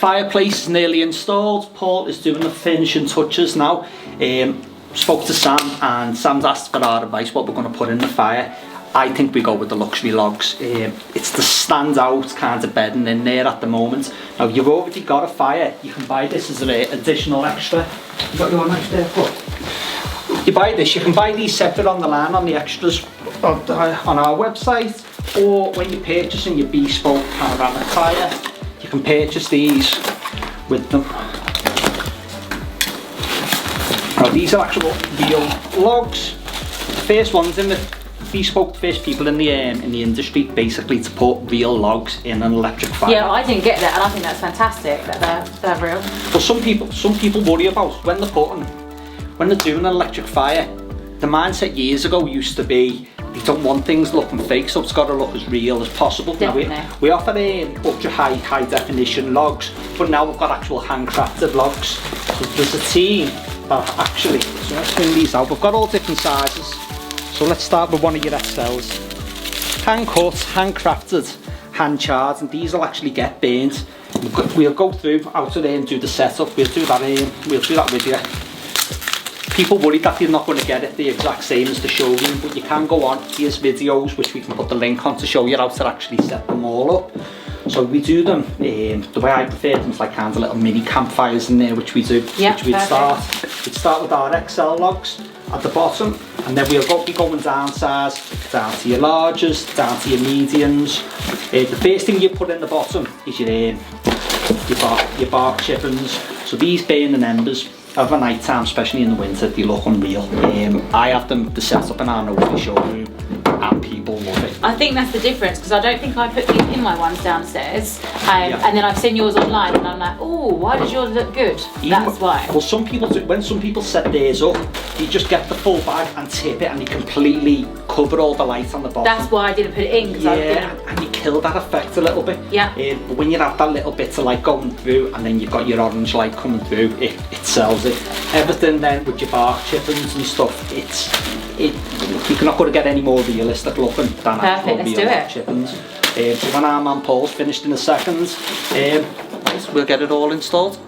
fireplace is nearly installed. Paul is doing the finishing touches now. Spoke to Sam, and Sam's asked for our advice what we're going to put in the fire. I think we go with the Luxe Logs. It's the standout kind of bedding in there at the moment. Now you've already got a fire, you can buy this as an additional extra. You got your knife there, Paul? You buy this, you can buy these separate on the line on the extras on our website, or when you're purchasing your Bespoke Panoramic fire, you can purchase these with them. Now these are actual real logs. The first ones in the Bespoke, the first people in the industry basically to put real logs in an electric fire. Yeah, I didn't get that, and I think that's fantastic that they're real. Well, some people worry about when they're doing an electric fire. The mindset years ago used to be they don't want things looking fake, so it's got to look as real as possible. Definitely. Now we offer ultra high definition logs, but now we've got actual handcrafted logs. So there's a team that actually, so let's bring these out. We've got all different sizes. So let's start with one of your XLs. Hand cut, handcrafted, hand charred, and these will actually get burnt. We'll go through out of there and do the setup. We'll do that with you. People worry that you're not going to get it the exact same as the showroom, but you can go on. Here's videos which we can put the link on to show you how to actually set them all up. So we do them, the way I prefer them is like kind of little mini campfires in there, which we do. Yep, which we'd start with our XL logs at the bottom, and then we'll be going down size, down to your larges, down to your mediums. The first thing you put in the bottom is your bark chippings. So these burning embers, over night time, especially in the winter, they look unreal. I have them set up in our Novi showroom, and people love it. I think that's the difference, because I don't think I put these in my ones downstairs, and then I've seen yours online and I'm like, oh, why does yours look good? That's why. Well, some people do, when some people set theirs up, you just get the full bag and tip it, and you completely cover all the light on the bottom. That's why I didn't put it in, because and you kill that effect a little bit. Yeah. But when you have that little bit of light going through, and then you've got your orange light coming through, it sells it. Everything then with your bark chippings and stuff, you're not going to get any more realistic looking than actual real bark chippings. So when our man Paul's finished in a second, we'll get it all installed.